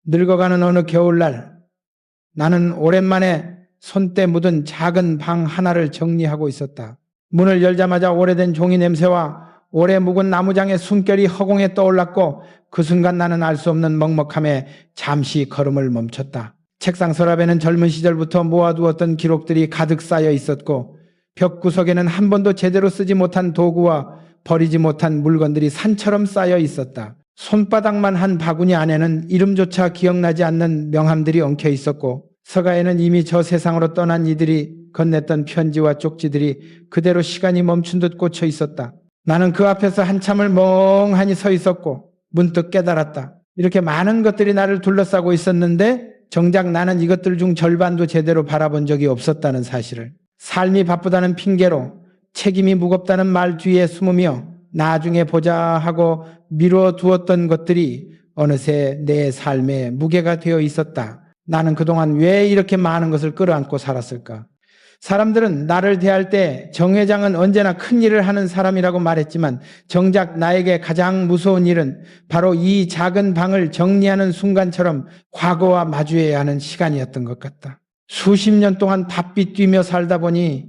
늙어가는 어느 겨울날 나는 오랜만에 손때 묻은 작은 방 하나를 정리하고 있었다. 문을 열자마자 오래된 종이 냄새와 오래 묵은 나무장의 숨결이 허공에 떠올랐고 그 순간 나는 알 수 없는 먹먹함에 잠시 걸음을 멈췄다. 책상 서랍에는 젊은 시절부터 모아두었던 기록들이 가득 쌓여 있었고 벽 구석에는 한 번도 제대로 쓰지 못한 도구와 버리지 못한 물건들이 산처럼 쌓여 있었다. 손바닥만 한 바구니 안에는 이름조차 기억나지 않는 명함들이 엉켜 있었고 서가에는 이미 저 세상으로 떠난 이들이 건넸던 편지와 쪽지들이 그대로 시간이 멈춘 듯 꽂혀 있었다. 나는 그 앞에서 한참을 멍하니 서 있었고 문득 깨달았다. 이렇게 많은 것들이 나를 둘러싸고 있었는데 정작 나는 이것들 중 절반도 제대로 바라본 적이 없었다는 사실을. 삶이 바쁘다는 핑계로 책임이 무겁다는 말 뒤에 숨으며 나중에 보자 하고 미뤄두었던 것들이 어느새 내 삶의 무게가 되어 있었다. 나는 그동안 왜 이렇게 많은 것을 끌어안고 살았을까? 사람들은 나를 대할 때 정 회장은 언제나 큰 일을 하는 사람이라고 말했지만 정작 나에게 가장 무서운 일은 바로 이 작은 방을 정리하는 순간처럼 과거와 마주해야 하는 시간이었던 것 같다. 수십 년 동안 바삐 뛰며 살다 보니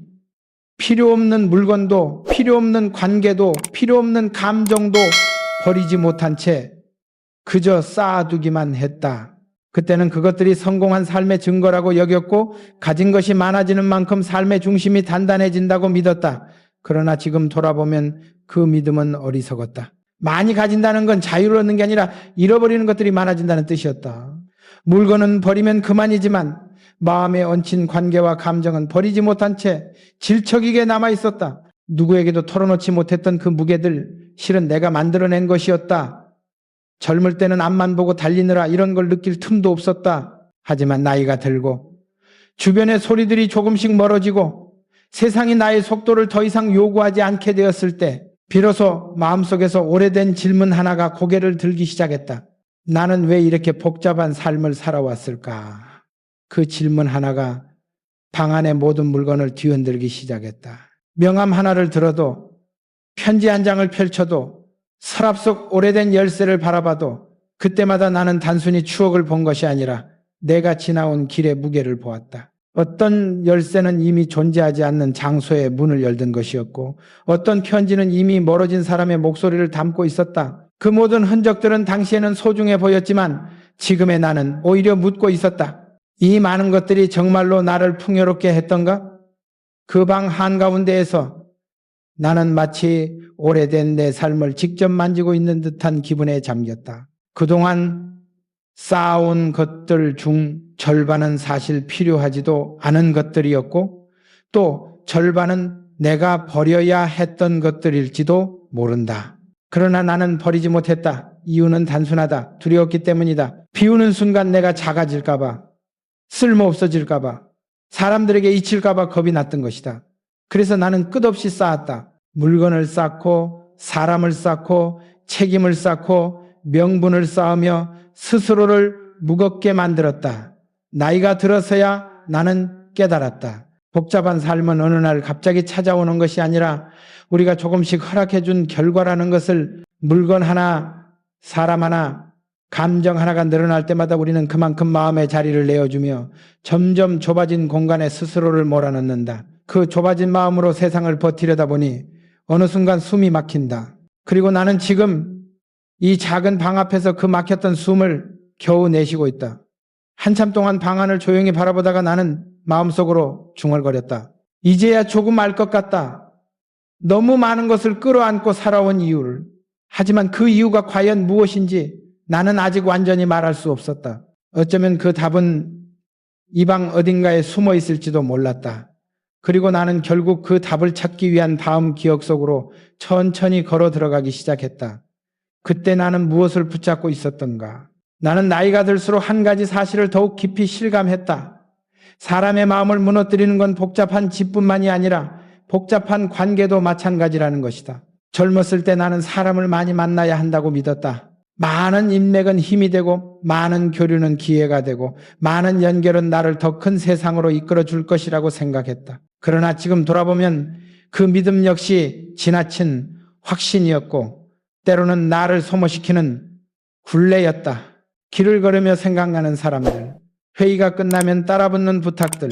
필요 없는 물건도 필요 없는 관계도 필요 없는 감정도 버리지 못한 채 그저 쌓아두기만 했다. 그때는 그것들이 성공한 삶의 증거라고 여겼고 가진 것이 많아지는 만큼 삶의 중심이 단단해진다고 믿었다. 그러나 지금 돌아보면 그 믿음은 어리석었다. 많이 가진다는 건 자유를 얻는 게 아니라 잃어버리는 것들이 많아진다는 뜻이었다. 물건은 버리면 그만이지만 마음에 얹힌 관계와 감정은 버리지 못한 채 질척이게 남아있었다. 누구에게도 털어놓지 못했던 그 무게들 실은 내가 만들어낸 것이었다. 젊을 때는 앞만 보고 달리느라 이런 걸 느낄 틈도 없었다. 하지만 나이가 들고 주변의 소리들이 조금씩 멀어지고 세상이 나의 속도를 더 이상 요구하지 않게 되었을 때 비로소 마음속에서 오래된 질문 하나가 고개를 들기 시작했다. 나는 왜 이렇게 복잡한 삶을 살아왔을까? 그 질문 하나가 방 안의 모든 물건을 뒤흔들기 시작했다. 명함 하나를 들어도 편지 한 장을 펼쳐도 서랍 속 오래된 열쇠를 바라봐도 그때마다 나는 단순히 추억을 본 것이 아니라 내가 지나온 길의 무게를 보았다. 어떤 열쇠는 이미 존재하지 않는 장소에 문을 열던 것이었고 어떤 편지는 이미 멀어진 사람의 목소리를 담고 있었다. 그 모든 흔적들은 당시에는 소중해 보였지만 지금의 나는 오히려 묻고 있었다. 이 많은 것들이 정말로 나를 풍요롭게 했던가? 그 방 한가운데에서 나는 마치 오래된 내 삶을 직접 만지고 있는 듯한 기분에 잠겼다. 그동안 쌓아온 것들 중 절반은 사실 필요하지도 않은 것들이었고 또 절반은 내가 버려야 했던 것들일지도 모른다. 그러나 나는 버리지 못했다. 이유는 단순하다. 두려웠기 때문이다. 비우는 순간 내가 작아질까 봐, 쓸모없어질까 봐, 사람들에게 잊힐까 봐 겁이 났던 것이다. 그래서 나는 끝없이 쌓았다. 물건을 쌓고 사람을 쌓고 책임을 쌓고 명분을 쌓으며 스스로를 무겁게 만들었다. 나이가 들어서야 나는 깨달았다. 복잡한 삶은 어느 날 갑자기 찾아오는 것이 아니라 우리가 조금씩 허락해준 결과라는 것을 물건 하나, 사람 하나, 감정 하나가 늘어날 때마다 우리는 그만큼 마음의 자리를 내어주며 점점 좁아진 공간에 스스로를 몰아넣는다. 그 좁아진 마음으로 세상을 버티려다 보니 어느 순간 숨이 막힌다. 그리고 나는 지금 이 작은 방 앞에서 그 막혔던 숨을 겨우 내쉬고 있다. 한참 동안 방 안을 조용히 바라보다가 나는 마음속으로 중얼거렸다. 이제야 조금 알 것 같다. 너무 많은 것을 끌어안고 살아온 이유를. 하지만 그 이유가 과연 무엇인지 나는 아직 완전히 말할 수 없었다. 어쩌면 그 답은 이 방 어딘가에 숨어 있을지도 몰랐다. 그리고 나는 결국 그 답을 찾기 위한 다음 기억 속으로 천천히 걸어 들어가기 시작했다. 그때 나는 무엇을 붙잡고 있었던가? 나는 나이가 들수록 한 가지 사실을 더욱 깊이 실감했다. 사람의 마음을 무너뜨리는 건 복잡한 집뿐만이 아니라 복잡한 관계도 마찬가지라는 것이다. 젊었을 때 나는 사람을 많이 만나야 한다고 믿었다. 많은 인맥은 힘이 되고 많은 교류는 기회가 되고 많은 연결은 나를 더 큰 세상으로 이끌어 줄 것이라고 생각했다. 그러나 지금 돌아보면 그 믿음 역시 지나친 확신이었고 때로는 나를 소모시키는 굴레였다. 길을 걸으며 생각나는 사람들, 회의가 끝나면 따라붙는 부탁들,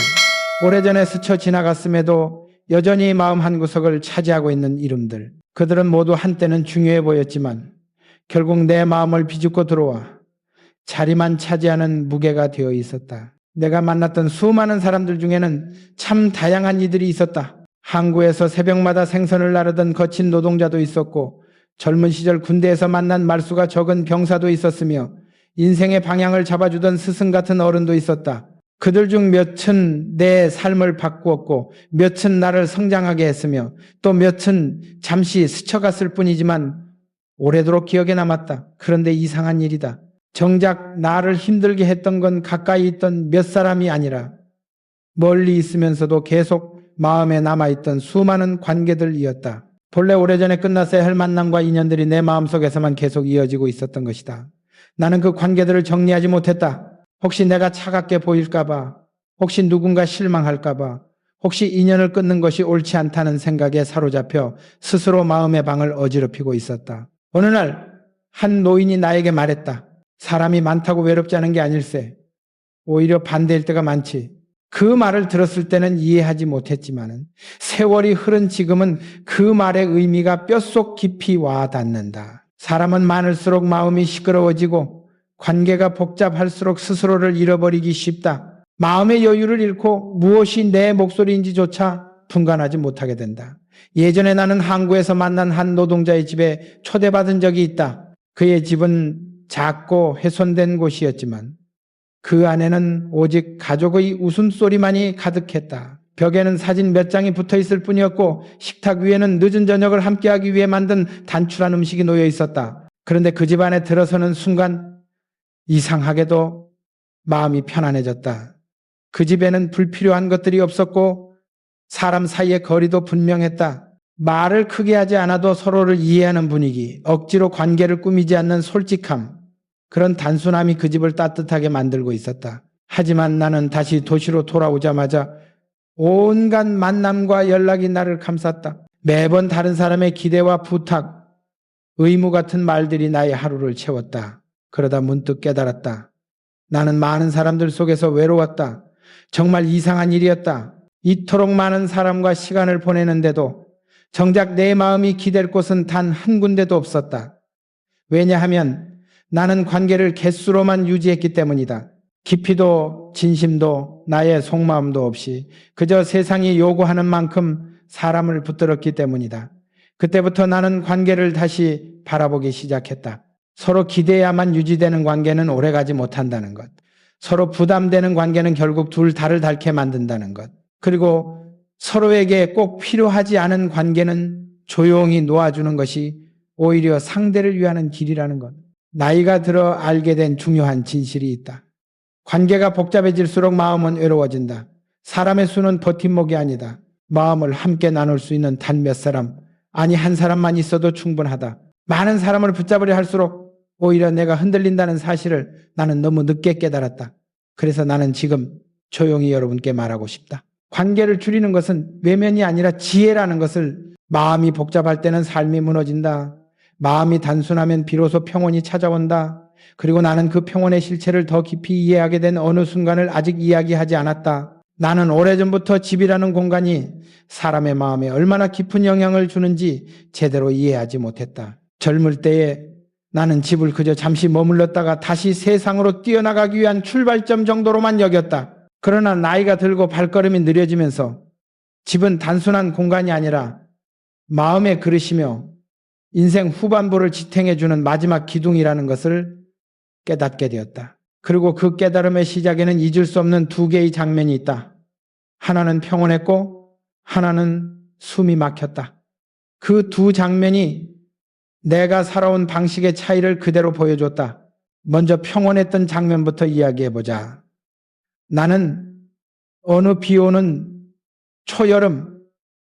오래전에 스쳐 지나갔음에도 여전히 마음 한구석을 차지하고 있는 이름들. 그들은 모두 한때는 중요해 보였지만 결국 내 마음을 비집고 들어와 자리만 차지하는 무게가 되어 있었다. 내가 만났던 수많은 사람들 중에는 참 다양한 이들이 있었다. 항구에서 새벽마다 생선을 나르던 거친 노동자도 있었고, 젊은 시절 군대에서 만난 말수가 적은 병사도 있었으며, 인생의 방향을 잡아주던 스승 같은 어른도 있었다. 그들 중 몇은 내 삶을 바꾸었고, 몇은 나를 성장하게 했으며, 또 몇은 잠시 스쳐갔을 뿐이지만 오래도록 기억에 남았다. 그런데 이상한 일이다. 정작 나를 힘들게 했던 건 가까이 있던 몇 사람이 아니라 멀리 있으면서도 계속 마음에 남아있던 수많은 관계들이었다. 본래 오래전에 끝났어야 할 만남과 인연들이 내 마음속에서만 계속 이어지고 있었던 것이다. 나는 그 관계들을 정리하지 못했다. 혹시 내가 차갑게 보일까봐, 혹시 누군가 실망할까봐, 혹시 인연을 끊는 것이 옳지 않다는 생각에 사로잡혀 스스로 마음의 방을 어지럽히고 있었다. 어느 날 한 노인이 나에게 말했다. 사람이 많다고 외롭지 않은 게 아닐세. 오히려 반대일 때가 많지. 그 말을 들었을 때는 이해하지 못했지만 세월이 흐른 지금은 그 말의 의미가 뼛속 깊이 와닿는다. 사람은 많을수록 마음이 시끄러워지고 관계가 복잡할수록 스스로를 잃어버리기 쉽다. 마음의 여유를 잃고 무엇이 내 목소리인지조차 분간하지 못하게 된다. 예전에 나는 항구에서 만난 한 노동자의 집에 초대받은 적이 있다. 그의 집은 작고 훼손된 곳이었지만 그 안에는 오직 가족의 웃음소리만이 가득했다. 벽에는 사진 몇 장이 붙어 있을 뿐이었고 식탁 위에는 늦은 저녁을 함께하기 위해 만든 단출한 음식이 놓여 있었다. 그런데 그 집 안에 들어서는 순간 이상하게도 마음이 편안해졌다. 그 집에는 불필요한 것들이 없었고 사람 사이의 거리도 분명했다. 말을 크게 하지 않아도 서로를 이해하는 분위기, 억지로 관계를 꾸미지 않는 솔직함, 그런 단순함이 그 집을 따뜻하게 만들고 있었다. 하지만 나는 다시 도시로 돌아오자마자 온갖 만남과 연락이 나를 감쌌다. 매번 다른 사람의 기대와 부탁, 의무 같은 말들이 나의 하루를 채웠다. 그러다 문득 깨달았다. 나는 많은 사람들 속에서 외로웠다. 정말 이상한 일이었다. 이토록 많은 사람과 시간을 보내는데도 정작 내 마음이 기댈 곳은 단 한 군데도 없었다. 왜냐하면 나는 관계를 개수로만 유지했기 때문이다. 깊이도 진심도 나의 속마음도 없이 그저 세상이 요구하는 만큼 사람을 붙들었기 때문이다. 그때부터 나는 관계를 다시 바라보기 시작했다. 서로 기대야만 유지되는 관계는 오래가지 못한다는 것. 서로 부담되는 관계는 결국 둘 다를 닳게 만든다는 것. 그리고 서로에게 꼭 필요하지 않은 관계는 조용히 놓아주는 것이 오히려 상대를 위하는 길이라는 것. 나이가 들어 알게 된 중요한 진실이 있다. 관계가 복잡해질수록 마음은 외로워진다. 사람의 수는 버팀목이 아니다. 마음을 함께 나눌 수 있는 단 몇 사람, 아니 한 사람만 있어도 충분하다. 많은 사람을 붙잡으려 할수록 오히려 내가 흔들린다는 사실을 나는 너무 늦게 깨달았다. 그래서 나는 지금 조용히 여러분께 말하고 싶다. 관계를 줄이는 것은 외면이 아니라 지혜라는 것을, 마음이 복잡할 때는 삶이 무너진다. 마음이 단순하면 비로소 평온이 찾아온다. 그리고 나는 그 평온의 실체를 더 깊이 이해하게 된 어느 순간을 아직 이야기하지 않았다. 나는 오래전부터 집이라는 공간이 사람의 마음에 얼마나 깊은 영향을 주는지 제대로 이해하지 못했다. 젊을 때에 나는 집을 그저 잠시 머물렀다가 다시 세상으로 뛰어나가기 위한 출발점 정도로만 여겼다. 그러나 나이가 들고 발걸음이 느려지면서 집은 단순한 공간이 아니라 마음의 그릇이며 인생 후반부를 지탱해주는 마지막 기둥이라는 것을 깨닫게 되었다. 그리고 그 깨달음의 시작에는 잊을 수 없는 두 개의 장면이 있다. 하나는 평온했고 하나는 숨이 막혔다. 그 두 장면이 내가 살아온 방식의 차이를 그대로 보여줬다. 먼저 평온했던 장면부터 이야기해보자. 나는 어느 비오는 초여름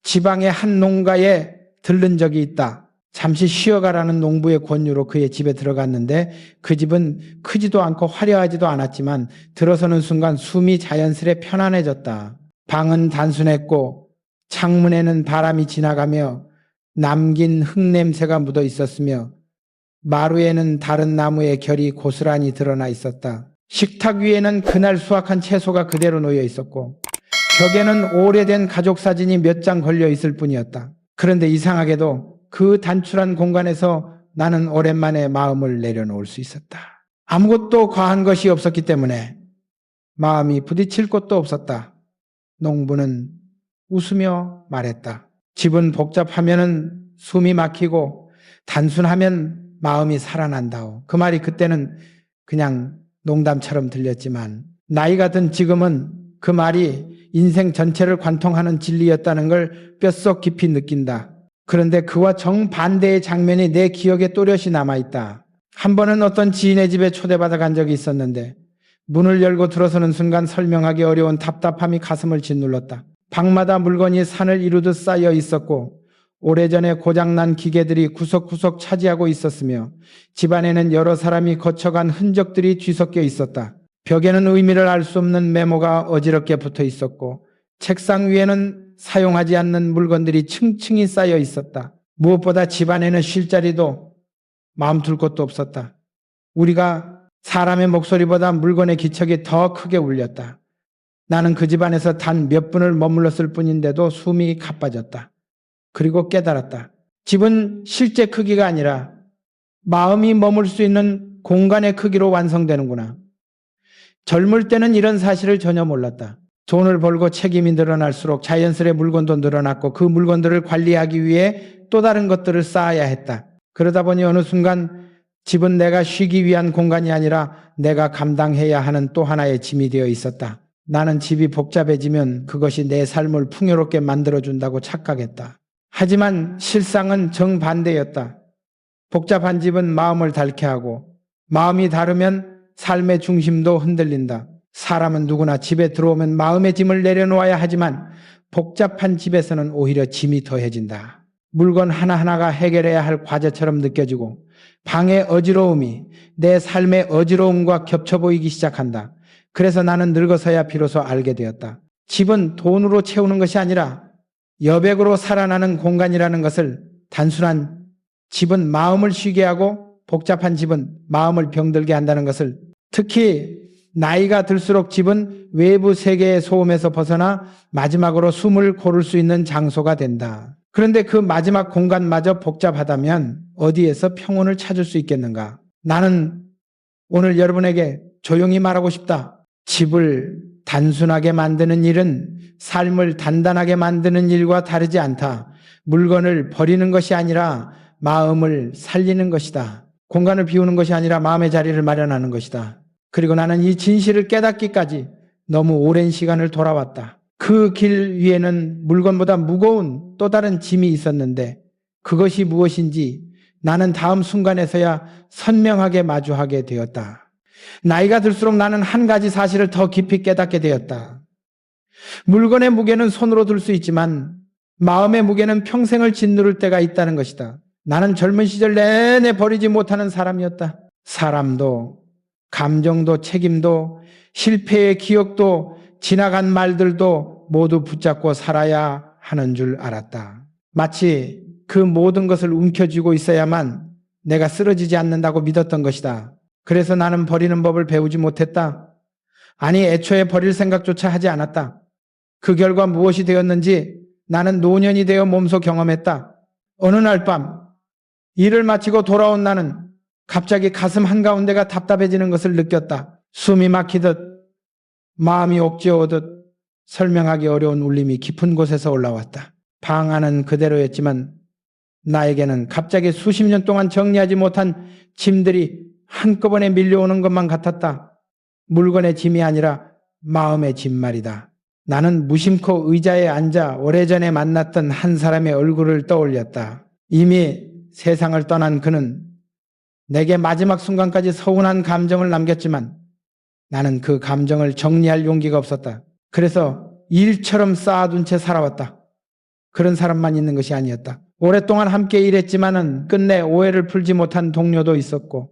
지방의 한 농가에 들른 적이 있다. 잠시 쉬어가라는 농부의 권유로 그의 집에 들어갔는데 그 집은 크지도 않고 화려하지도 않았지만 들어서는 순간 숨이 자연스레 편안해졌다. 방은 단순했고 창문에는 바람이 지나가며 남긴 흙냄새가 묻어 있었으며 마루에는 다른 나무의 결이 고스란히 드러나 있었다. 식탁 위에는 그날 수확한 채소가 그대로 놓여 있었고 벽에는 오래된 가족 사진이 몇 장 걸려 있을 뿐이었다. 그런데 이상하게도 그 단출한 공간에서 나는 오랜만에 마음을 내려놓을 수 있었다. 아무것도 과한 것이 없었기 때문에 마음이 부딪힐 곳도 없었다. 농부는 웃으며 말했다. 집은 복잡하면은 숨이 막히고 단순하면 마음이 살아난다오. 그 말이 그때는 그냥 농담처럼 들렸지만 나이가 든 지금은 그 말이 인생 전체를 관통하는 진리였다는 걸 뼛속 깊이 느낀다. 그런데 그와 정반대의 장면이 내 기억에 또렷이 남아있다. 한 번은 어떤 지인의 집에 초대받아 간 적이 있었는데 문을 열고 들어서는 순간 설명하기 어려운 답답함이 가슴을 짓눌렀다. 방마다 물건이 산을 이루듯 쌓여 있었고 오래전에 고장난 기계들이 구석구석 차지하고 있었으며 집안에는 여러 사람이 거쳐간 흔적들이 뒤섞여 있었다. 벽에는 의미를 알 수 없는 메모가 어지럽게 붙어 있었고 책상 위에는 사용하지 않는 물건들이 층층이 쌓여 있었다. 무엇보다 집안에는 쉴 자리도 마음 둘 곳도 없었다. 우리가 사람의 목소리보다 물건의 기척이 더 크게 울렸다. 나는 그 집안에서 단 몇 분을 머물렀을 뿐인데도 숨이 가빠졌다. 그리고 깨달았다. 집은 실제 크기가 아니라 마음이 머물 수 있는 공간의 크기로 완성되는구나. 젊을 때는 이런 사실을 전혀 몰랐다. 돈을 벌고 책임이 늘어날수록 자연스레 물건도 늘어났고 그 물건들을 관리하기 위해 또 다른 것들을 쌓아야 했다. 그러다 보니 어느 순간 집은 내가 쉬기 위한 공간이 아니라 내가 감당해야 하는 또 하나의 짐이 되어 있었다. 나는 집이 복잡해지면 그것이 내 삶을 풍요롭게 만들어준다고 착각했다. 하지만 실상은 정반대였다. 복잡한 집은 마음을 닳게 하고 마음이 다르면 삶의 중심도 흔들린다. 사람은 누구나 집에 들어오면 마음의 짐을 내려놓아야 하지만 복잡한 집에서는 오히려 짐이 더해진다. 물건 하나하나가 해결해야 할 과제처럼 느껴지고 방의 어지러움이 내 삶의 어지러움과 겹쳐 보이기 시작한다. 그래서 나는 늙어서야 비로소 알게 되었다. 집은 돈으로 채우는 것이 아니라 여백으로 살아나는 공간이라는 것을, 단순한 집은 마음을 쉬게 하고 복잡한 집은 마음을 병들게 한다는 것을, 특히 나이가 들수록 집은 외부 세계의 소음에서 벗어나 마지막으로 숨을 고를 수 있는 장소가 된다. 그런데 그 마지막 공간마저 복잡하다면 어디에서 평온을 찾을 수 있겠는가? 나는 오늘 여러분에게 조용히 말하고 싶다. 집을 단순하게 만드는 일은 삶을 단단하게 만드는 일과 다르지 않다. 물건을 버리는 것이 아니라 마음을 살리는 것이다. 공간을 비우는 것이 아니라 마음의 자리를 마련하는 것이다. 그리고 나는 이 진실을 깨닫기까지 너무 오랜 시간을 돌아왔다. 그 길 위에는 물건보다 무거운 또 다른 짐이 있었는데 그것이 무엇인지 나는 다음 순간에서야 선명하게 마주하게 되었다. 나이가 들수록 나는 한 가지 사실을 더 깊이 깨닫게 되었다. 물건의 무게는 손으로 들 수 있지만 마음의 무게는 평생을 짓누를 때가 있다는 것이다. 나는 젊은 시절 내내 버리지 못하는 사람이었다. 사람도, 감정도, 책임도, 실패의 기억도, 지나간 말들도 모두 붙잡고 살아야 하는 줄 알았다. 마치 그 모든 것을 움켜쥐고 있어야만 내가 쓰러지지 않는다고 믿었던 것이다. 그래서 나는 버리는 법을 배우지 못했다. 아니, 애초에 버릴 생각조차 하지 않았다. 그 결과 무엇이 되었는지 나는 노년이 되어 몸소 경험했다. 어느 날 밤 일을 마치고 돌아온 나는 갑자기 가슴 한가운데가 답답해지는 것을 느꼈다. 숨이 막히듯 마음이 옥죄어오듯 설명하기 어려운 울림이 깊은 곳에서 올라왔다. 방 안은 그대로였지만 나에게는 갑자기 수십 년 동안 정리하지 못한 짐들이 한꺼번에 밀려오는 것만 같았다. 물건의 짐이 아니라 마음의 짐 말이다. 나는 무심코 의자에 앉아 오래전에 만났던 한 사람의 얼굴을 떠올렸다. 이미 세상을 떠난 그는 내게 마지막 순간까지 서운한 감정을 남겼지만 나는 그 감정을 정리할 용기가 없었다. 그래서 일처럼 쌓아둔 채 살아왔다. 그런 사람만 있는 것이 아니었다. 오랫동안 함께 일했지만은 끝내 오해를 풀지 못한 동료도 있었고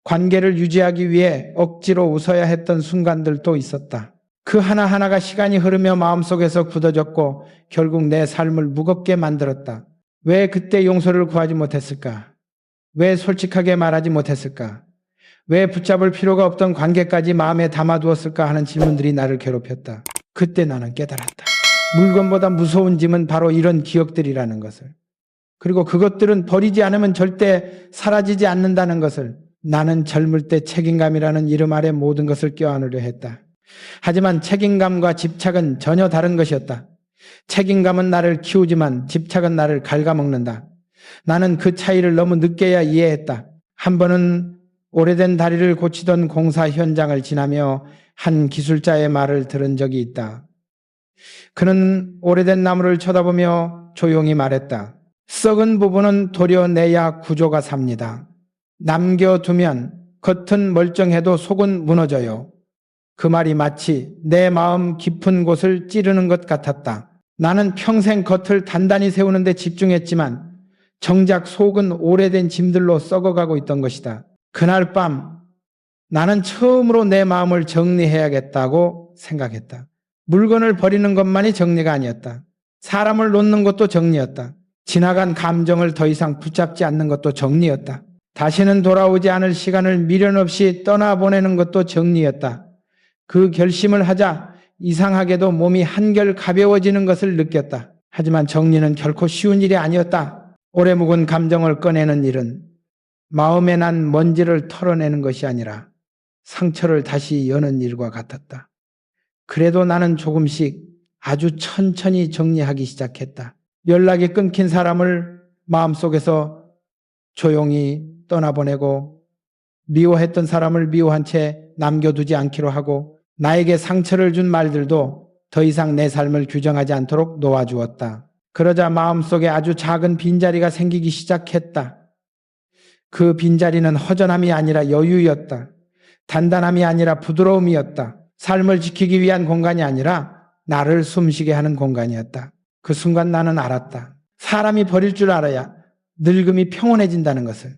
관계를 유지하기 위해 억지로 웃어야 했던 순간들도 있었다. 그 하나하나가 시간이 흐르며 마음속에서 굳어졌고 결국 내 삶을 무겁게 만들었다. 왜 그때 용서를 구하지 못했을까? 왜 솔직하게 말하지 못했을까? 왜 붙잡을 필요가 없던 관계까지 마음에 담아두었을까 하는 질문들이 나를 괴롭혔다. 그때 나는 깨달았다. 물건보다 무서운 짐은 바로 이런 기억들이라는 것을. 그리고 그것들은 버리지 않으면 절대 사라지지 않는다는 것을. 나는 젊을 때 책임감이라는 이름 아래 모든 것을 껴안으려 했다. 하지만 책임감과 집착은 전혀 다른 것이었다. 책임감은 나를 키우지만 집착은 나를 갉아먹는다. 나는 그 차이를 너무 늦게야 이해했다. 한 번은 오래된 다리를 고치던 공사 현장을 지나며 한 기술자의 말을 들은 적이 있다. 그는 오래된 나무를 쳐다보며 조용히 말했다. 썩은 부분은 도려내야 구조가 삽니다. 남겨두면 겉은 멀쩡해도 속은 무너져요. 그 말이 마치 내 마음 깊은 곳을 찌르는 것 같았다. 나는 평생 겉을 단단히 세우는 데 집중했지만 정작 속은 오래된 짐들로 썩어가고 있던 것이다. 그날 밤 나는 처음으로 내 마음을 정리해야겠다고 생각했다. 물건을 버리는 것만이 정리가 아니었다. 사람을 놓는 것도 정리였다. 지나간 감정을 더 이상 붙잡지 않는 것도 정리였다. 다시는 돌아오지 않을 시간을 미련 없이 떠나보내는 것도 정리였다. 그 결심을 하자 이상하게도 몸이 한결 가벼워지는 것을 느꼈다. 하지만 정리는 결코 쉬운 일이 아니었다. 오래 묵은 감정을 꺼내는 일은 마음에 난 먼지를 털어내는 것이 아니라 상처를 다시 여는 일과 같았다. 그래도 나는 조금씩 아주 천천히 정리하기 시작했다. 연락이 끊긴 사람을 마음속에서 조용히 떠나보내고 미워했던 사람을 미워한 채 남겨두지 않기로 하고 나에게 상처를 준 말들도 더 이상 내 삶을 규정하지 않도록 놓아주었다. 그러자 마음속에 아주 작은 빈자리가 생기기 시작했다. 그 빈자리는 허전함이 아니라 여유였다. 단단함이 아니라 부드러움이었다. 삶을 지키기 위한 공간이 아니라 나를 숨쉬게 하는 공간이었다. 그 순간 나는 알았다. 사람이 버릴 줄 알아야 늙음이 평온해진다는 것을.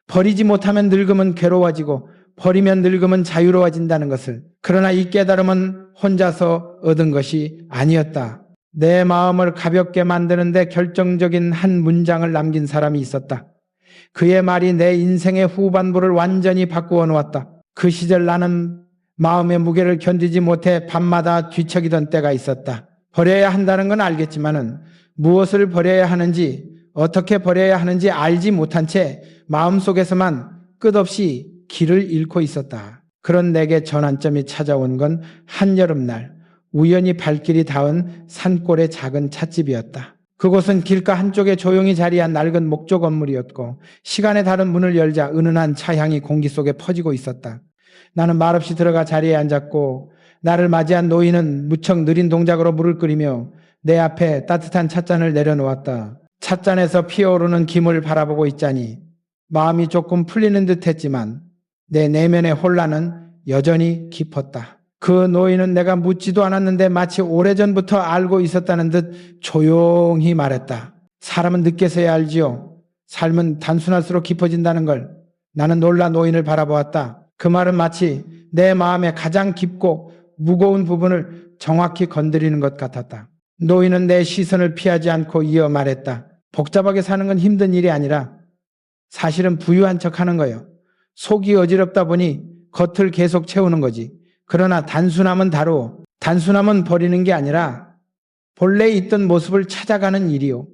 버리지 못하면 늙음은 괴로워지고 버리면 늙음은 자유로워진다는 것을. 그러나 이 깨달음은 혼자서 얻은 것이 아니었다. 내 마음을 가볍게 만드는데 결정적인 한 문장을 남긴 사람이 있었다. 그의 말이 내 인생의 후반부를 완전히 바꾸어 놓았다. 그 시절 나는 마음의 무게를 견디지 못해 밤마다 뒤척이던 때가 있었다. 버려야 한다는 건 알겠지만은 무엇을 버려야 하는지 어떻게 버려야 하는지 알지 못한 채 마음속에서만 끝없이 길을 잃고 있었다. 그런 내게 전환점이 찾아온 건 한여름날 우연히 발길이 닿은 산골의 작은 찻집이었다. 그곳은 길가 한쪽에 조용히 자리한 낡은 목조 건물이었고 시간에 다른 문을 열자 은은한 차향이 공기 속에 퍼지고 있었다. 나는 말없이 들어가 자리에 앉았고 나를 맞이한 노인은 무척 느린 동작으로 물을 끓이며 내 앞에 따뜻한 찻잔을 내려놓았다. 찻잔에서 피어오르는 김을 바라보고 있자니 마음이 조금 풀리는 듯 했지만 내 내면의 혼란은 여전히 깊었다. 그 노인은 내가 묻지도 않았는데 마치 오래전부터 알고 있었다는 듯 조용히 말했다. 사람은 늦게서야 알지요. 삶은 단순할수록 깊어진다는 걸. 나는 놀라 노인을 바라보았다. 그 말은 마치 내 마음의 가장 깊고 무거운 부분을 정확히 건드리는 것 같았다. 노인은 내 시선을 피하지 않고 이어 말했다. 복잡하게 사는 건 힘든 일이 아니라 사실은 부유한 척하는 거예요. 속이 어지럽다 보니 겉을 계속 채우는 거지. 그러나 단순함은 다루. 단순함은 버리는 게 아니라 본래 있던 모습을 찾아가는 일이요.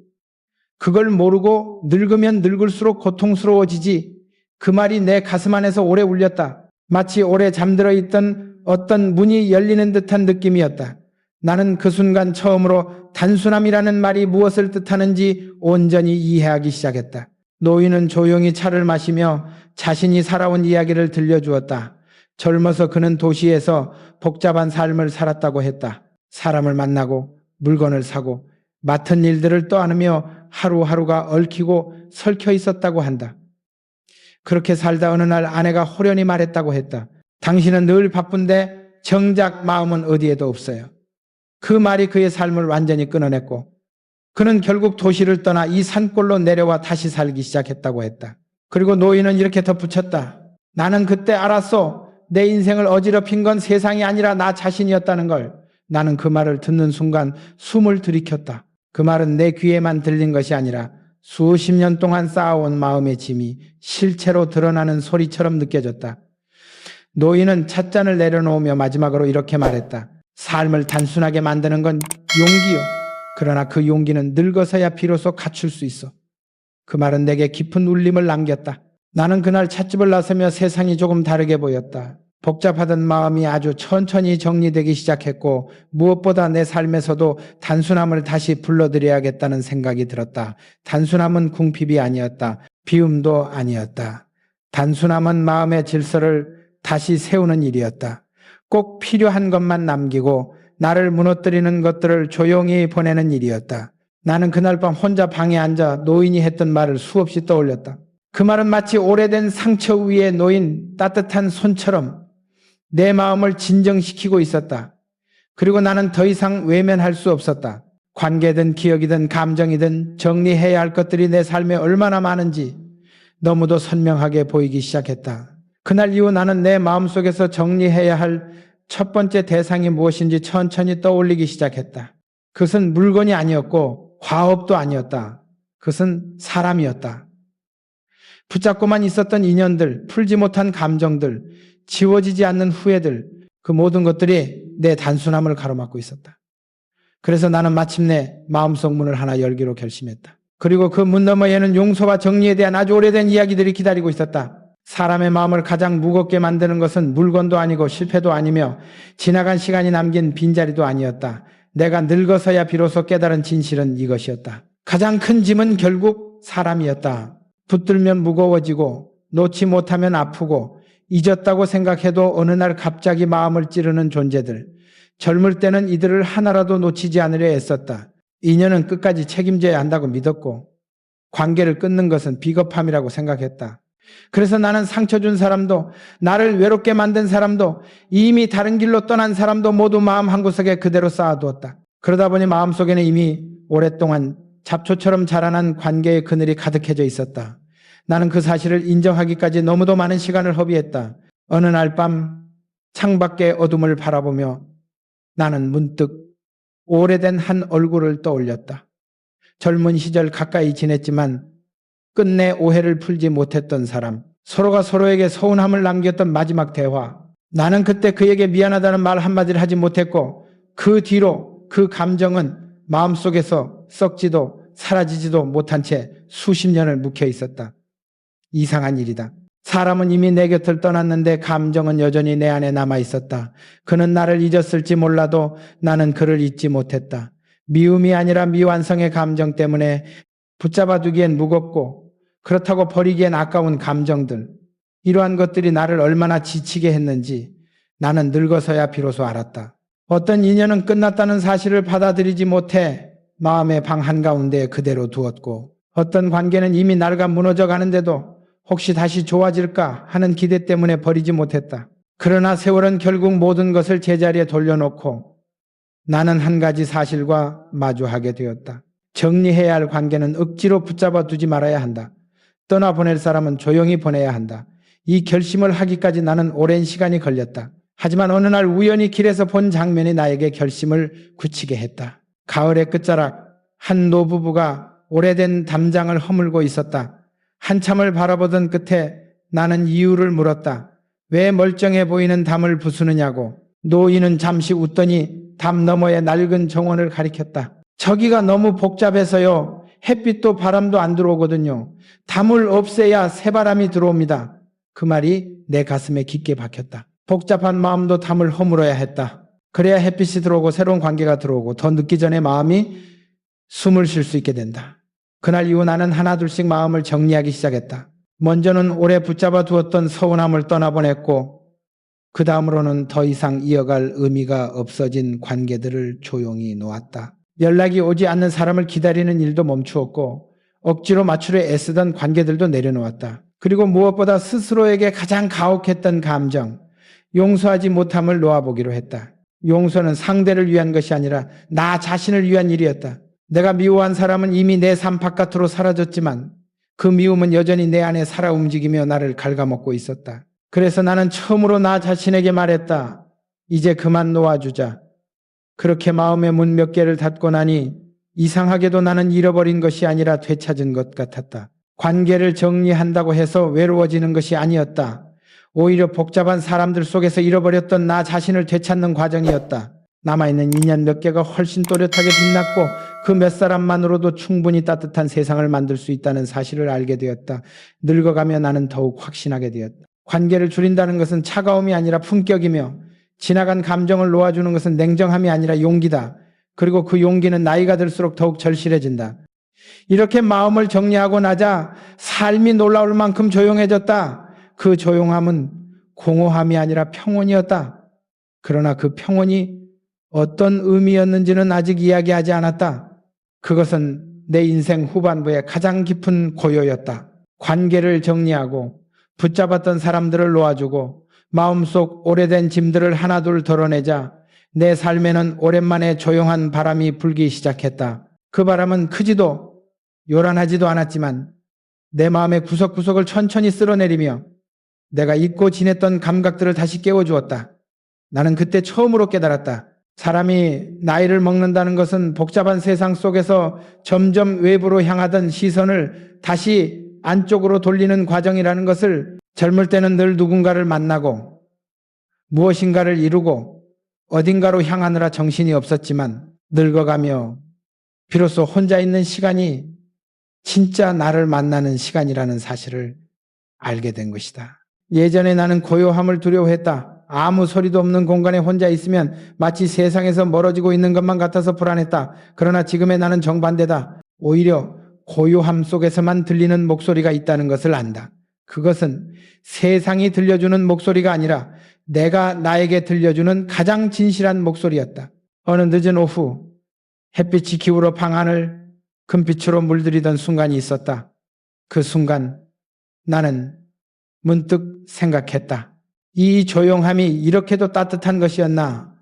그걸 모르고 늙으면 늙을수록 고통스러워지지. 그 말이 내 가슴 안에서 오래 울렸다. 마치 오래 잠들어 있던 어떤 문이 열리는 듯한 느낌이었다. 나는 그 순간 처음으로 단순함이라는 말이 무엇을 뜻하는지 온전히 이해하기 시작했다. 노인은 조용히 차를 마시며 자신이 살아온 이야기를 들려주었다. 젊어서 그는 도시에서 복잡한 삶을 살았다고 했다. 사람을 만나고 물건을 사고 맡은 일들을 떠안으며 하루하루가 얽히고 설켜 있었다고 한다. 그렇게 살다 어느 날 아내가 호련히 말했다고 했다. 당신은 늘 바쁜데 정작 마음은 어디에도 없어요. 그 말이 그의 삶을 완전히 끊어냈고 그는 결국 도시를 떠나 이 산골로 내려와 다시 살기 시작했다고 했다. 그리고 노인은 이렇게 덧붙였다. 나는 그때 알았어. 내 인생을 어지럽힌 건 세상이 아니라 나 자신이었다는 걸. 나는 그 말을 듣는 순간 숨을 들이켰다. 그 말은 내 귀에만 들린 것이 아니라 수십 년 동안 쌓아온 마음의 짐이 실체로 드러나는 소리처럼 느껴졌다. 노인은 찻잔을 내려놓으며 마지막으로 이렇게 말했다. 삶을 단순하게 만드는 건 용기요. 그러나 그 용기는 늙어서야 비로소 갖출 수 있어. 그 말은 내게 깊은 울림을 남겼다. 나는 그날 찻집을 나서며 세상이 조금 다르게 보였다. 복잡하던 마음이 아주 천천히 정리되기 시작했고 무엇보다 내 삶에서도 단순함을 다시 불러들여야겠다는 생각이 들었다. 단순함은 궁핍이 아니었다. 비움도 아니었다. 단순함은 마음의 질서를 다시 세우는 일이었다. 꼭 필요한 것만 남기고 나를 무너뜨리는 것들을 조용히 보내는 일이었다. 나는 그날 밤 혼자 방에 앉아 노인이 했던 말을 수없이 떠올렸다. 그 말은 마치 오래된 상처 위에 놓인 따뜻한 손처럼 내 마음을 진정시키고 있었다. 그리고 나는 더 이상 외면할 수 없었다. 관계든 기억이든 감정이든 정리해야 할 것들이 내 삶에 얼마나 많은지 너무도 선명하게 보이기 시작했다. 그날 이후 나는 내 마음속에서 정리해야 할 첫 번째 대상이 무엇인지 천천히 떠올리기 시작했다. 그것은 물건이 아니었고 과업도 아니었다. 그것은 사람이었다. 붙잡고만 있었던 인연들, 풀지 못한 감정들, 지워지지 않는 후회들, 그 모든 것들이 내 단순함을 가로막고 있었다. 그래서 나는 마침내 마음속 문을 하나 열기로 결심했다. 그리고 그 문 너머에는 용서와 정리에 대한 아주 오래된 이야기들이 기다리고 있었다. 사람의 마음을 가장 무겁게 만드는 것은 물건도 아니고 실패도 아니며 지나간 시간이 남긴 빈자리도 아니었다. 내가 늙어서야 비로소 깨달은 진실은 이것이었다. 가장 큰 짐은 결국 사람이었다. 붙들면 무거워지고 놓지 못하면 아프고 잊었다고 생각해도 어느 날 갑자기 마음을 찌르는 존재들. 젊을 때는 이들을 하나라도 놓치지 않으려 애썼다. 인연은 끝까지 책임져야 한다고 믿었고 관계를 끊는 것은 비겁함이라고 생각했다. 그래서 나는 상처 준 사람도 나를 외롭게 만든 사람도 이미 다른 길로 떠난 사람도 모두 마음 한구석에 그대로 쌓아두었다. 그러다 보니 마음속에는 이미 오랫동안 잡초처럼 자라난 관계의 그늘이 가득해져 있었다. 나는 그 사실을 인정하기까지 너무도 많은 시간을 허비했다. 어느 날 밤 창밖의 어둠을 바라보며 나는 문득 오래된 한 얼굴을 떠올렸다. 젊은 시절 가까이 지냈지만 끝내 오해를 풀지 못했던 사람, 서로가 서로에게 서운함을 남겼던 마지막 대화. 나는 그때 그에게 미안하다는 말 한마디를 하지 못했고 그 뒤로 그 감정은 마음속에서 썩지도 사라지지도 못한 채 수십 년을 묵혀 있었다. 이상한 일이다. 사람은 이미 내 곁을 떠났는데 감정은 여전히 내 안에 남아 있었다. 그는 나를 잊었을지 몰라도 나는 그를 잊지 못했다. 미움이 아니라 미완성의 감정 때문에 붙잡아두기엔 무겁고 그렇다고 버리기엔 아까운 감정들, 이러한 것들이 나를 얼마나 지치게 했는지 나는 늙어서야 비로소 알았다. 어떤 인연은 끝났다는 사실을 받아들이지 못해 마음의 방 한가운데 그대로 두었고 어떤 관계는 이미 낡아 무너져 가는데도 혹시 다시 좋아질까 하는 기대 때문에 버리지 못했다. 그러나 세월은 결국 모든 것을 제자리에 돌려놓고 나는 한 가지 사실과 마주하게 되었다. 정리해야 할 관계는 억지로 붙잡아 두지 말아야 한다. 떠나보낼 사람은 조용히 보내야 한다. 이 결심을 하기까지 나는 오랜 시간이 걸렸다. 하지만 어느 날 우연히 길에서 본 장면이 나에게 결심을 굳히게 했다. 가을의 끝자락 한 노부부가 오래된 담장을 허물고 있었다. 한참을 바라보던 끝에 나는 이유를 물었다. 왜 멀쩡해 보이는 담을 부수느냐고. 노인은 잠시 웃더니 담 너머의 낡은 정원을 가리켰다. 저기가 너무 복잡해서요. 햇빛도 바람도 안 들어오거든요. 담을 없애야 새바람이 들어옵니다. 그 말이 내 가슴에 깊게 박혔다. 복잡한 마음도 담을 허물어야 했다. 그래야 햇빛이 들어오고 새로운 관계가 들어오고 더 늦기 전에 마음이 숨을 쉴 수 있게 된다. 그날 이후 나는 하나둘씩 마음을 정리하기 시작했다. 먼저는 오래 붙잡아 두었던 서운함을 떠나보냈고 그 다음으로는 더 이상 이어갈 의미가 없어진 관계들을 조용히 놓았다. 연락이 오지 않는 사람을 기다리는 일도 멈추었고 억지로 맞추려 애쓰던 관계들도 내려놓았다. 그리고 무엇보다 스스로에게 가장 가혹했던 감정, 용서하지 못함을 놓아보기로 했다. 용서는 상대를 위한 것이 아니라 나 자신을 위한 일이었다. 내가 미워한 사람은 이미 내 삶 바깥으로 사라졌지만 그 미움은 여전히 내 안에 살아 움직이며 나를 갉아먹고 있었다. 그래서 나는 처음으로 나 자신에게 말했다. 이제 그만 놓아주자. 그렇게 마음의 문 몇 개를 닫고 나니 이상하게도 나는 잃어버린 것이 아니라 되찾은 것 같았다. 관계를 정리한다고 해서 외로워지는 것이 아니었다. 오히려 복잡한 사람들 속에서 잃어버렸던 나 자신을 되찾는 과정이었다. 남아있는 인연 몇 개가 훨씬 또렷하게 빛났고 그 몇 사람만으로도 충분히 따뜻한 세상을 만들 수 있다는 사실을 알게 되었다. 늙어가며 나는 더욱 확신하게 되었다. 관계를 줄인다는 것은 차가움이 아니라 품격이며 지나간 감정을 놓아주는 것은 냉정함이 아니라 용기다. 그리고 그 용기는 나이가 들수록 더욱 절실해진다. 이렇게 마음을 정리하고 나자 삶이 놀라울 만큼 조용해졌다. 그 조용함은 공허함이 아니라 평온이었다. 그러나 그 평온이 어떤 의미였는지는 아직 이야기하지 않았다. 그것은 내 인생 후반부의 가장 깊은 고요였다. 관계를 정리하고 붙잡았던 사람들을 놓아주고 마음속 오래된 짐들을 하나둘 덜어내자 내 삶에는 오랜만에 조용한 바람이 불기 시작했다. 그 바람은 크지도 요란하지도 않았지만 내 마음의 구석구석을 천천히 쓸어내리며 내가 잊고 지냈던 감각들을 다시 깨워주었다. 나는 그때 처음으로 깨달았다. 사람이 나이를 먹는다는 것은 복잡한 세상 속에서 점점 외부로 향하던 시선을 다시 안쪽으로 돌리는 과정이라는 것을 젊을 때는 늘 누군가를 만나고 무엇인가를 이루고 어딘가로 향하느라 정신이 없었지만 늙어가며 비로소 혼자 있는 시간이 진짜 나를 만나는 시간이라는 사실을 알게 된 것이다. 예전에 나는 고요함을 두려워했다. 아무 소리도 없는 공간에 혼자 있으면 마치 세상에서 멀어지고 있는 것만 같아서 불안했다. 그러나 지금의 나는 정반대다. 오히려 고요함 속에서만 들리는 목소리가 있다는 것을 안다. 그것은 세상이 들려주는 목소리가 아니라 내가 나에게 들려주는 가장 진실한 목소리였다. 어느 늦은 오후 햇빛이 기울어 방안을 금빛으로 물들이던 순간이 있었다. 그 순간 나는 문득 생각했다. 이 조용함이 이렇게도 따뜻한 것이었나?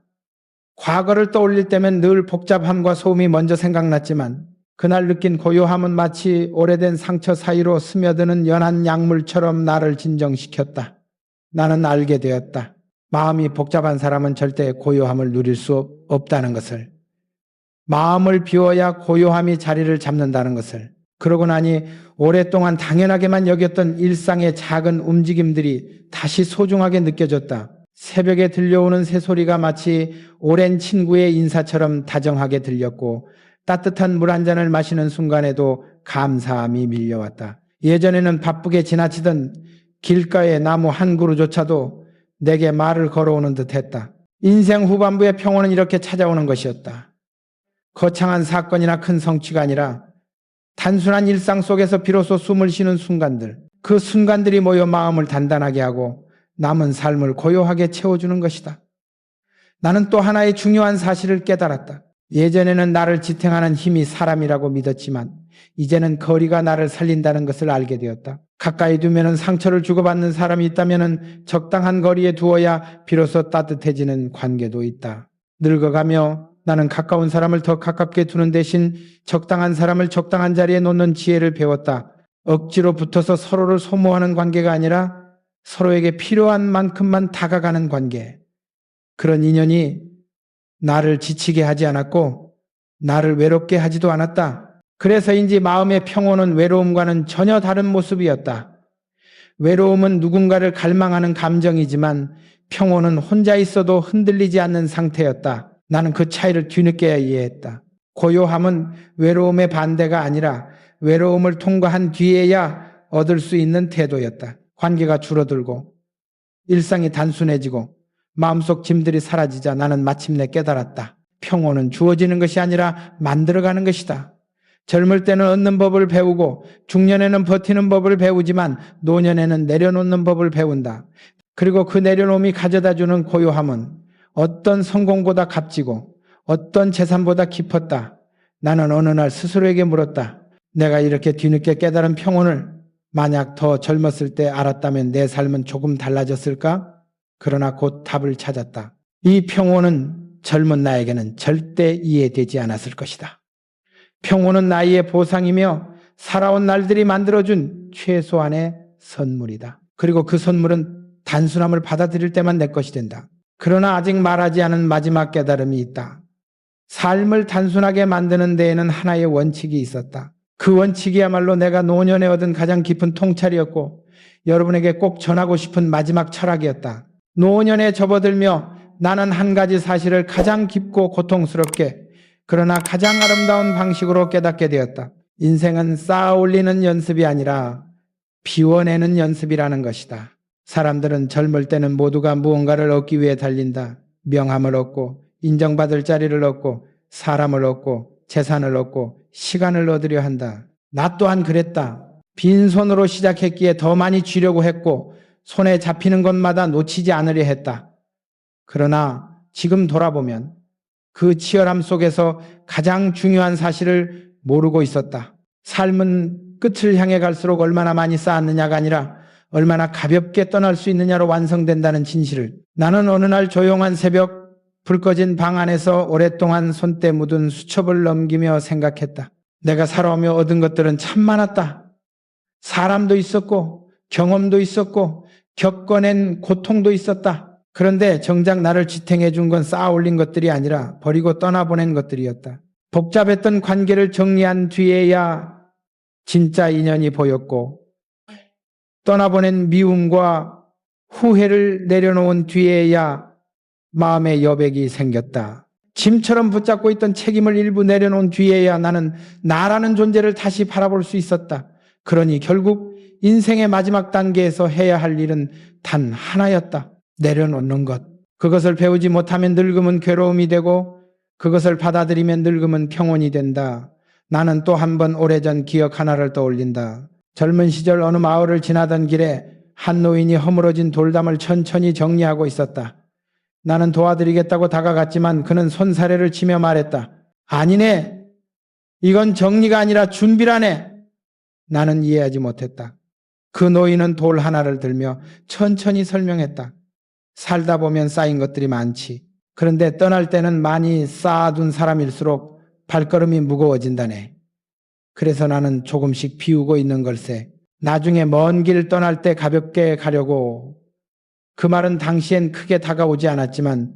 과거를 떠올릴 때면 늘 복잡함과 소음이 먼저 생각났지만 그날 느낀 고요함은 마치 오래된 상처 사이로 스며드는 연한 약물처럼 나를 진정시켰다. 나는 알게 되었다. 마음이 복잡한 사람은 절대 고요함을 누릴 수 없다는 것을. 마음을 비워야 고요함이 자리를 잡는다는 것을. 그러고 나니 오랫동안 당연하게만 여겼던 일상의 작은 움직임들이 다시 소중하게 느껴졌다. 새벽에 들려오는 새소리가 마치 오랜 친구의 인사처럼 다정하게 들렸고 따뜻한 물 한 잔을 마시는 순간에도 감사함이 밀려왔다. 예전에는 바쁘게 지나치던 길가의 나무 한 그루조차도 내게 말을 걸어오는 듯했다. 인생 후반부의 평온은 이렇게 찾아오는 것이었다. 거창한 사건이나 큰 성취가 아니라 단순한 일상 속에서 비로소 숨을 쉬는 순간들, 그 순간들이 모여 마음을 단단하게 하고 남은 삶을 고요하게 채워주는 것이다. 나는 또 하나의 중요한 사실을 깨달았다. 예전에는 나를 지탱하는 힘이 사람이라고 믿었지만 이제는 거리가 나를 살린다는 것을 알게 되었다. 가까이 두면 상처를 주고받는 사람이 있다면 적당한 거리에 두어야 비로소 따뜻해지는 관계도 있다. 늙어가며 나는 가까운 사람을 더 가깝게 두는 대신 적당한 사람을 적당한 자리에 놓는 지혜를 배웠다. 억지로 붙어서 서로를 소모하는 관계가 아니라 서로에게 필요한 만큼만 다가가는 관계. 그런 인연이 나를 지치게 하지 않았고 나를 외롭게 하지도 않았다. 그래서인지 마음의 평온은 외로움과는 전혀 다른 모습이었다. 외로움은 누군가를 갈망하는 감정이지만 평온은 혼자 있어도 흔들리지 않는 상태였다. 나는 그 차이를 뒤늦게야 이해했다. 고요함은 외로움의 반대가 아니라 외로움을 통과한 뒤에야 얻을 수 있는 태도였다. 관계가 줄어들고 일상이 단순해지고 마음속 짐들이 사라지자 나는 마침내 깨달았다. 평온은 주어지는 것이 아니라 만들어가는 것이다. 젊을 때는 얻는 법을 배우고 중년에는 버티는 법을 배우지만 노년에는 내려놓는 법을 배운다. 그리고 그 내려놓음이 가져다주는 고요함은 어떤 성공보다 값지고 어떤 재산보다 깊었다. 나는 어느 날 스스로에게 물었다. 내가 이렇게 뒤늦게 깨달은 평온을 만약 더 젊었을 때 알았다면 내 삶은 조금 달라졌을까? 그러나 곧 답을 찾았다. 이 평온은 젊은 나에게는 절대 이해되지 않았을 것이다. 평온은 나이의 보상이며 살아온 날들이 만들어준 최소한의 선물이다. 그리고 그 선물은 단순함을 받아들일 때만 내 것이 된다. 그러나 아직 말하지 않은 마지막 깨달음이 있다. 삶을 단순하게 만드는 데에는 하나의 원칙이 있었다. 그 원칙이야말로 내가 노년에 얻은 가장 깊은 통찰이었고 여러분에게 꼭 전하고 싶은 마지막 철학이었다. 노년에 접어들며 나는 한 가지 사실을 가장 깊고 고통스럽게 그러나 가장 아름다운 방식으로 깨닫게 되었다. 인생은 쌓아 올리는 연습이 아니라 비워내는 연습이라는 것이다. 사람들은 젊을 때는 모두가 무언가를 얻기 위해 달린다. 명함을 얻고 인정받을 자리를 얻고 사람을 얻고 재산을 얻고 시간을 얻으려 한다. 나 또한 그랬다. 빈손으로 시작했기에 더 많이 쥐려고 했고 손에 잡히는 것마다 놓치지 않으려 했다. 그러나 지금 돌아보면 그 치열함 속에서 가장 중요한 사실을 모르고 있었다. 삶은 끝을 향해 갈수록 얼마나 많이 쌓았느냐가 아니라 얼마나 가볍게 떠날 수 있느냐로 완성된다는 진실을. 나는 어느 날 조용한 새벽 불 꺼진 방 안에서 오랫동안 손때 묻은 수첩을 넘기며 생각했다. 내가 살아오며 얻은 것들은 참 많았다. 사람도 있었고 경험도 있었고 겪어낸 고통도 있었다. 그런데 정작 나를 지탱해 준 건 쌓아 올린 것들이 아니라 버리고 떠나보낸 것들이었다. 복잡했던 관계를 정리한 뒤에야 진짜 인연이 보였고 떠나보낸 미움과 후회를 내려놓은 뒤에야 마음의 여백이 생겼다. 짐처럼 붙잡고 있던 책임을 일부 내려놓은 뒤에야 나는 나라는 존재를 다시 바라볼 수 있었다. 그러니 결국 인생의 마지막 단계에서 해야 할 일은 단 하나였다. 내려놓는 것. 그것을 배우지 못하면 늙으면 괴로움이 되고 그것을 받아들이면 늙으면 평온이 된다. 나는 또 한 번 오래전 기억 하나를 떠올린다. 젊은 시절 어느 마을을 지나던 길에 한 노인이 허물어진 돌담을 천천히 정리하고 있었다. 나는 도와드리겠다고 다가갔지만 그는 손사래를 치며 말했다. 아니네. 이건 정리가 아니라 준비라네. 나는 이해하지 못했다. 그 노인은 돌 하나를 들며 천천히 설명했다. 살다 보면 쌓인 것들이 많지. 그런데 떠날 때는 많이 쌓아둔 사람일수록 발걸음이 무거워진다네. 그래서 나는 조금씩 비우고 있는 걸세. 나중에 먼 길 떠날 때 가볍게 가려고. 그 말은 당시엔 크게 다가오지 않았지만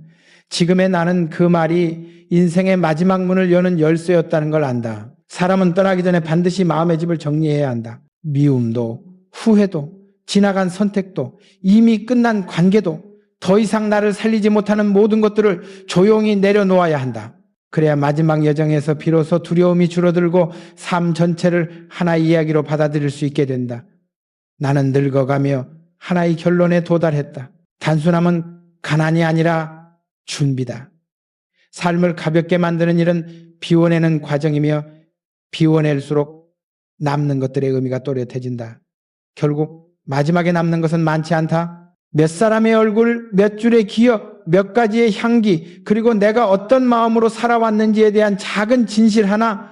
지금의 나는 그 말이 인생의 마지막 문을 여는 열쇠였다는 걸 안다. 사람은 떠나기 전에 반드시 마음의 집을 정리해야 한다. 미움도, 후회도, 지나간 선택도, 이미 끝난 관계도, 더 이상 나를 살리지 못하는 모든 것들을 조용히 내려놓아야 한다. 그래야 마지막 여정에서 비로소 두려움이 줄어들고 삶 전체를 하나의 이야기로 받아들일 수 있게 된다. 나는 늙어가며 하나의 결론에 도달했다. 단순함은 가난이 아니라 준비다. 삶을 가볍게 만드는 일은 비워내는 과정이며 비워낼수록 남는 것들의 의미가 또렷해진다. 결국 마지막에 남는 것은 많지 않다. 몇 사람의 얼굴, 몇 줄의 기억, 몇 가지의 향기, 그리고 내가 어떤 마음으로 살아왔는지에 대한 작은 진실 하나,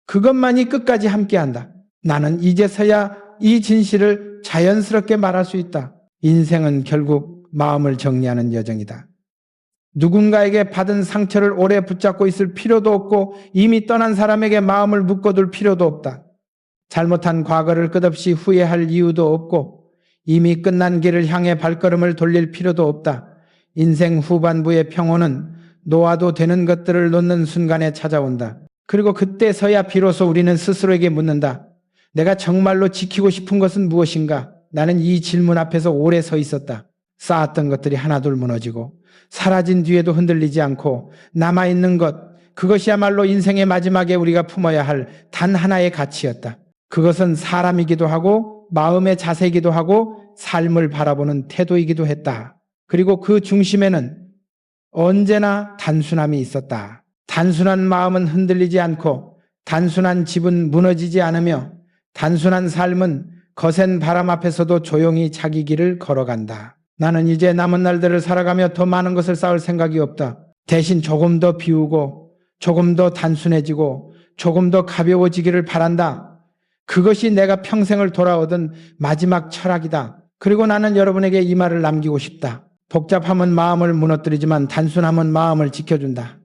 그것만이 끝까지 함께한다. 나는 이제서야 이 진실을 자연스럽게 말할 수 있다. 인생은 결국 마음을 정리하는 여정이다. 누군가에게 받은 상처를 오래 붙잡고 있을 필요도 없고 이미 떠난 사람에게 마음을 묶어둘 필요도 없다. 잘못한 과거를 끝없이 후회할 이유도 없고 이미 끝난 길을 향해 발걸음을 돌릴 필요도 없다. 인생 후반부의 평온은 놓아도 되는 것들을 놓는 순간에 찾아온다. 그리고 그때서야 비로소 우리는 스스로에게 묻는다. 내가 정말로 지키고 싶은 것은 무엇인가? 나는 이 질문 앞에서 오래 서 있었다. 쌓았던 것들이 하나둘 무너지고 사라진 뒤에도 흔들리지 않고 남아있는 것, 그것이야말로 인생의 마지막에 우리가 품어야 할 단 하나의 가치였다. 그것은 사람이기도 하고 마음의 자세이기도 하고 삶을 바라보는 태도이기도 했다. 그리고 그 중심에는 언제나 단순함이 있었다. 단순한 마음은 흔들리지 않고 단순한 집은 무너지지 않으며 단순한 삶은 거센 바람 앞에서도 조용히 자기 길을 걸어간다. 나는 이제 남은 날들을 살아가며 더 많은 것을 쌓을 생각이 없다. 대신 조금 더 비우고 조금 더 단순해지고 조금 더 가벼워지기를 바란다. 그것이 내가 평생을 돌아오던 마지막 철학이다. 그리고 나는 여러분에게 이 말을 남기고 싶다. 복잡함은 마음을 무너뜨리지만 단순함은 마음을 지켜준다.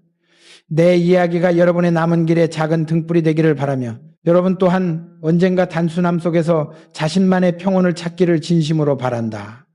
내 이야기가 여러분의 남은 길에 작은 등불이 되기를 바라며 여러분 또한 언젠가 단순함 속에서 자신만의 평온을 찾기를 진심으로 바란다.